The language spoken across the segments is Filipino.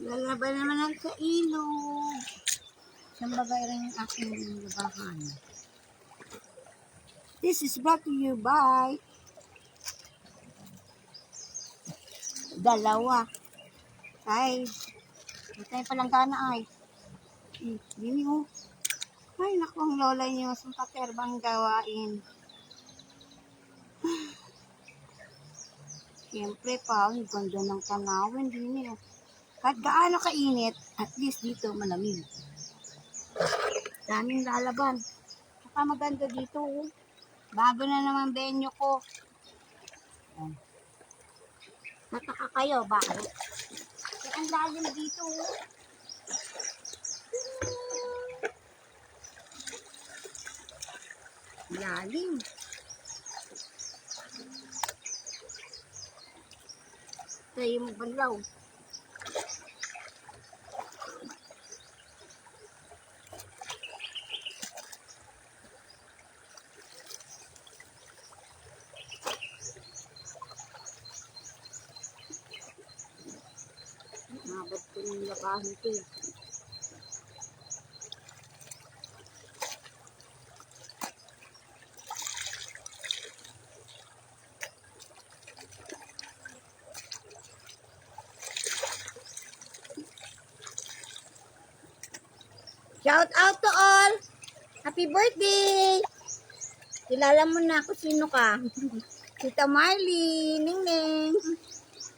Lalaban naman ang sa ilog. Saan bagay rin yung aking labahan? This is brought to you by dalawa. Ay, tayo palang gana ay. Dini oh. Ay, naku, ang lola niyo. Saan katerbang gawain? Siyempre pa, ang ganda ng tanawin din eh. Kahit gaano kainit, at least dito malamig. Daming lalaban. Saka maganda dito. Oh. Bago na naman venue ko. Nataka kayo, bakit? Kaya ang lalim dito. Oh. Lalim. Tayo mo banlaw. Mabot ko ng labahan ko. Shout out to all! Happy birthday! Kilala mo na kung sino ka. Tita Marley, Ningning.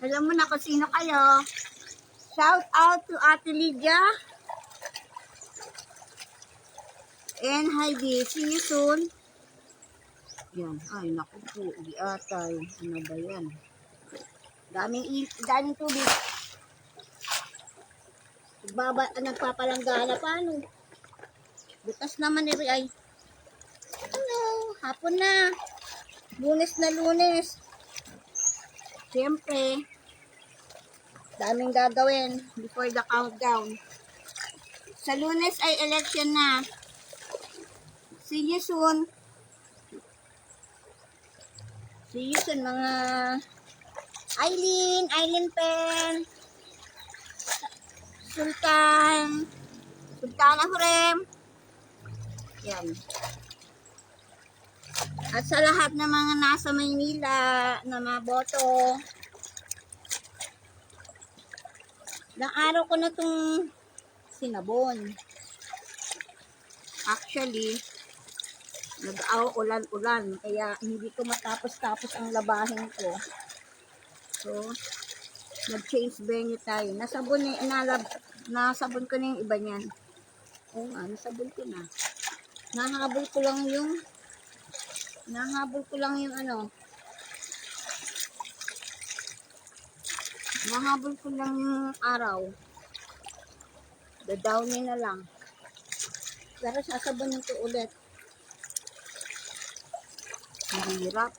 Alam mo na kung sino kayo. Shout out to Ate Lydia. And Heidi, see you soon. Yan. Ay, naku po. Di atay. Ano ba yan? Daming tubig. Nagpapalanggana pa, ano? Bukas naman ay. Ano? Hapon na. Lunes na Lunes. Siyempre, daming gagawin before the countdown. Sa Lunes ay election na. See you soon. See you soon mga Eileen Pen, Sultana Hurem. Yan. At sa lahat ng mga nasa Maynila na mga boto. Ilang araw ko na itong sinabon. Actually, ulan-ulan. Kaya hindi ko matapos-tapos ang labahin ko. So, nag-change venue tayo. Nasabon ko na yung iba niyan. Oo nga, nasabon ko na. Nahabol ko lang yung ano. Nahabol ko lang yung araw. Dadawnin na lang. Pero sasabonin ko ulit. Mahirap.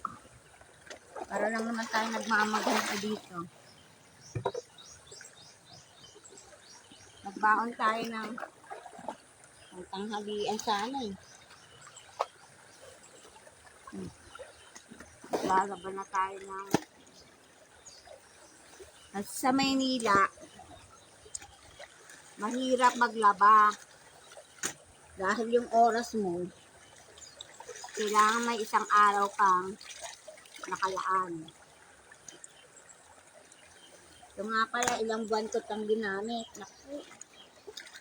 Para lang naman tayo nagmamaganda dito. Nagbaon tayo ng tanghalian sana eh. Lalaban na tayo ng sa Maynila. Mahirap maglaba. Dahil yung oras mo, kailangan may isang araw kang nakalaan. Ito nga pala, ilang buwan ko itang ginamit. Naku,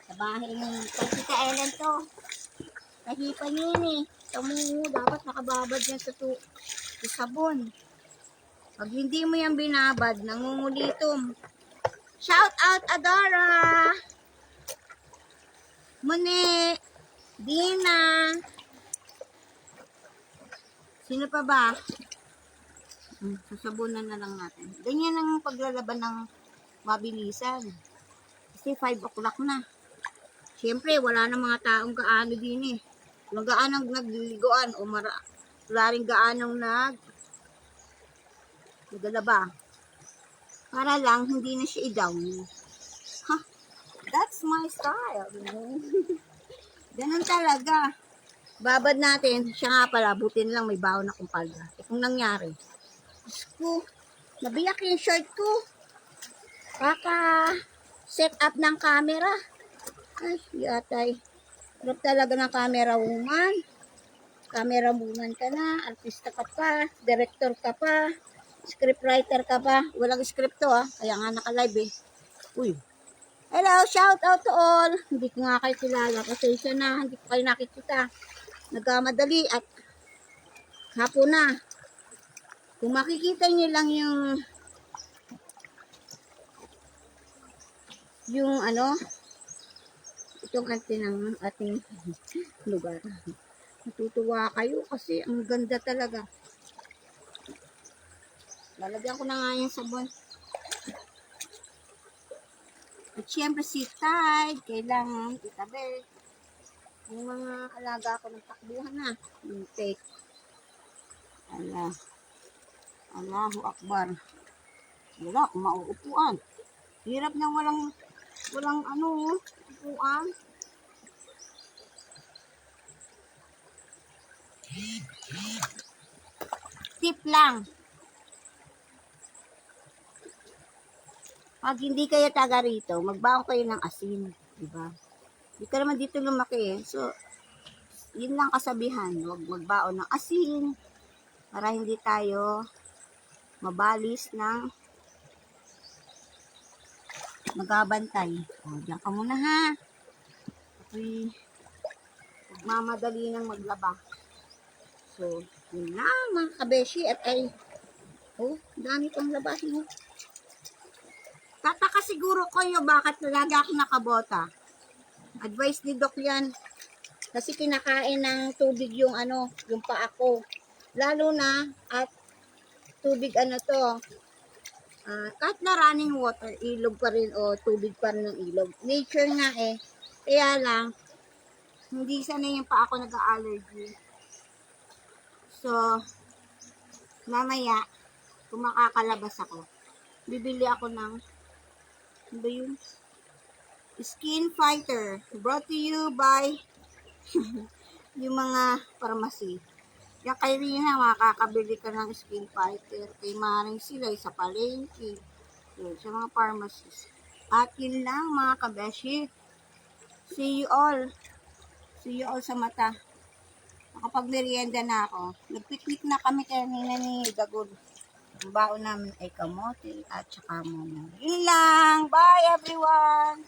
sa bahay ni Tita Ellen to. Kahipan yun eh. Tamu, dapat nakababad yan sa sabon. Pag hindi mo yan binabad, nangungulitom. Shout out Adora! Mune! Dina! Sino pa ba? Sasabunan na lang natin. Ganyan ang paglalaban ng mabilisan. Kasi 5 o'clock na. Siyempre, wala na mga taong gaano din eh. Walang gaanong nagliliguan o wala rin gaanong naglalaba. Para lang, hindi na siya i-down. Ha? That's my style. Ganun talaga. Babad natin, siya nga pala, butin lang may baon na kumpalda. Kung nangyari, Diyos ko, nabiyak yung shirt ko. Kaka, set up ng camera. Ay, yatay. Sarap talaga ng camera woman. Camera woman ka na, artista ka pa, director ka pa, scriptwriter ka pa. Walang script to kaya nga naka-live eh. Uy. Hello, shout out to all. Hindi ko nga kayo kilala. Pasensya na, hindi ko kayo nakikita. Nagkamadali at hapon na. Kung makikita niyo lang yung itong ante ng ating lugar. Natutuwa kayo kasi ang ganda talaga. Lalagyan ko na nga yung sabon. At syempre si Tide, kailangan itabi. Yung mga alaga ko nagtakbuhan na. Yung take. Allahu Akbar. Wala, kung mauupuan. Hirap na walang upuan. Tip lang. Pag hindi kayo taga rito, magbaon kayo ng asin. Diba? Hindi ka naman dito lumaki So, yun lang kasabihan. Huwag magbaon ng asin para hindi tayo mabalis ng magabantay. Diyan ka muna ha. Ako'y magmamadali ng maglaba. So, yun lang mga kabeshi at dami kong labahin. Tataka siguro kayo bakit lagi ako nakabota. Advice ni Doc yan. Kasi kinakain ng tubig yung paa ko. Lalo na at tubig kahit na running water, ilog pa rin o tubig pa rin ng ilog. Nature nga Kaya lang, hindi sanay yung paa ko nag-allergy. So, mamaya, kung makakalabas ako, bibili ako ng Skin Fighter. Brought to you by yung mga pharmacy. Kaya kayo rin makakabili ka ng Skin Fighter. Kay maring sila sa palengke. Sa mga pharmacies. At yun lang mga kabeshi. See you all. See you all sa mata. Nakapag-merienda na ako. Nag-picnic na kami kanina ni Dagod. Ang baon namin ay kamote at saka muna. Yun lang. Bye everyone!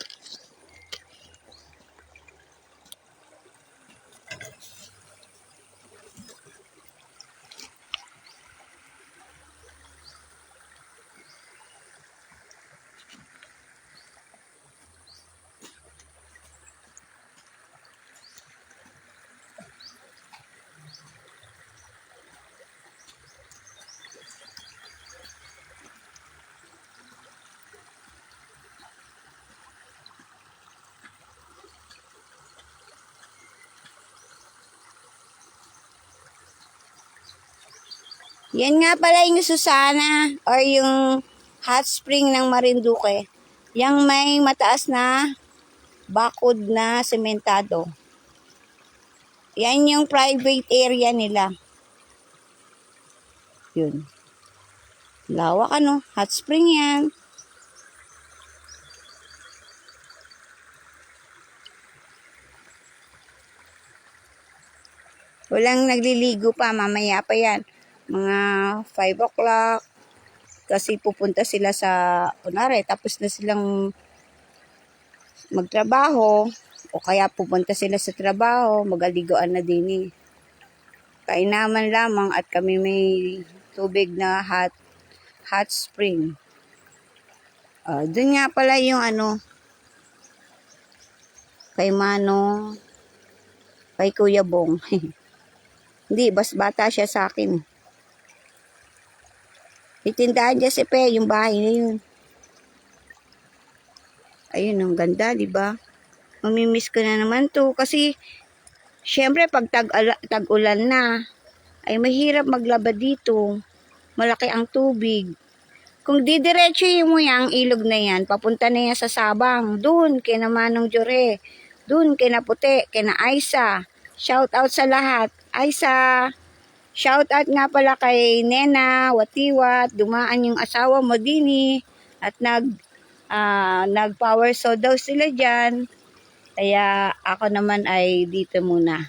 Yan nga pala yung Susana or yung hot spring ng Marinduque. Yang may mataas na bakod na sementado. Yan yung private area nila. Yun. Lawak hot spring yan. Walang nagliligo pa, mamaya pa yan. Mga 5 o'clock. Kasi pupunta sila kunwari, tapos na silang magtrabaho. O kaya pupunta sila sa trabaho, magaligoan na din Kainaman lamang at kami may tubig na hot spring. Doon nga pala yung kay Manong, kay Kuya Bong. Hindi, bata siya sa akin. Itindahan niya si Pe, yung bahay na yun. Ayun, ang ganda, diba? Mamimiss ko na naman to. Kasi, syempre, pag tag-ulan na, ay mahirap maglaba dito. Malaki ang tubig. Kung didiretso mo yung ilog na yan, papunta na yan sa Sabang. Doon, kina Manong Jore. Doon, kina Puti, kina Aisa. Shout out sa lahat. Aisa, shout out nga pala kay Nena, Watiwat, dumaan yung asawa mo dini at Nag-power saw daw sila dyan. Kaya ako naman ay dito muna.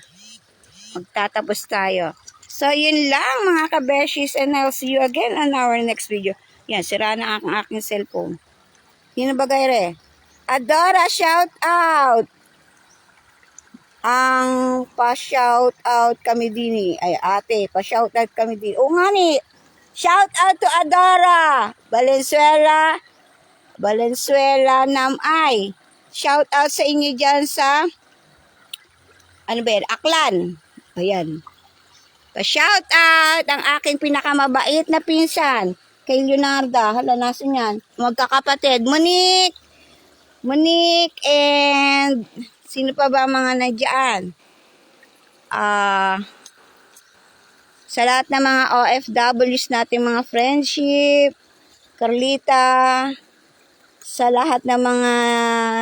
Magtatapos tayo. So, yun lang mga kabeshis, and I'll see you again on our next video. Yan, sira na ang aking cellphone. Sino ba gayre? Adora, shout out! Ang pa-shout out kami din ay ate, pa-shout out kami din. O nga ni, shout out to Adora! Valenzuela Namay. Shout out sa inyo dyan sa, ano ba yan, Aklan. Ayan. Pa-shout out ang aking pinakamabait na pinsan kay Leonarda. Hala, nasan yan? Magkakapatid. Monique and sino pa ba mga nandiyan? Sa lahat ng mga OFWs natin, mga friendship, Carlita, sa lahat ng mga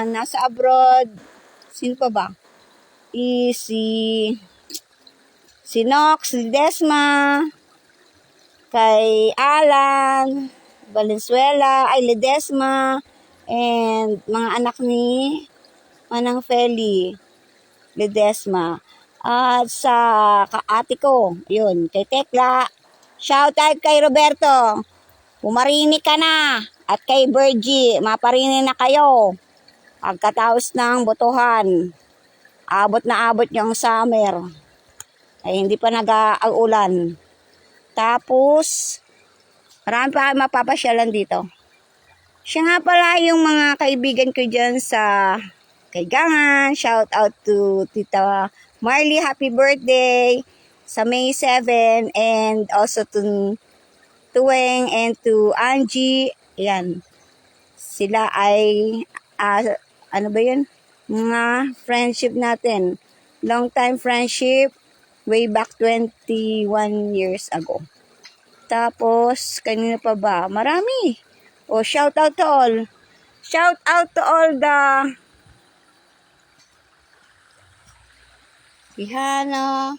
nasa abroad, sino pa ba? Si Nox, si Desma, kay Alan, Valenzuela, ay Ledesma, and mga anak ni Manang Feli, Ledesma. At sa kaati ko, yun, kay Tekla, shout out kay Roberto, pumarinig ka na, at kay Virgie, maparinig na kayo, pagkataos ng botohan, abot na abot yung summer, ay hindi pa nag-aulan. Tapos, marami pa mapapasyalan dito. Siya nga pala yung mga kaibigan ko dyan sa Kaigangan. Shout out to Tita Marley, happy birthday sa May 7. And also to Tuweng and to Angie. Ayan. Sila ay, ano ba yun? Mga friendship natin. Long time friendship. Way back 21 years ago. Tapos, kanina pa ba? Marami. O, shout out to all. Shout out to all the Ihana.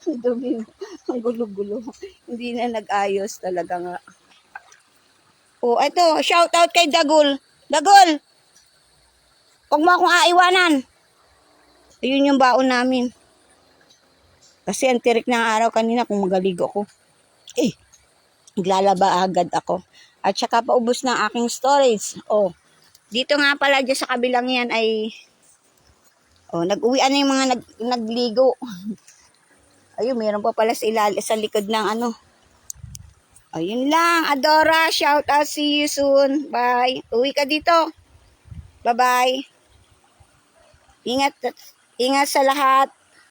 Ang dumi. Ang gulo-gulo. Hindi na nag-ayos talaga nga. O, ito. Shout out kay Dagul. Dagul! Huwag mo akong aiwanan. Ayun yung baon namin. Kasi ang tirik ng araw kanina kung magaligo ko. Naglalaba agad ako. At saka paubos ng aking storage. Dito nga pala dyan sa kabilang yan ay nag-uwian na yung mga nagligo. Ayun, mayroon pa pala sa likod ng ano. Ayun lang, Adora, shout out, see you soon. Bye. Uwi ka dito. Bye-bye. Ingat sa lahat.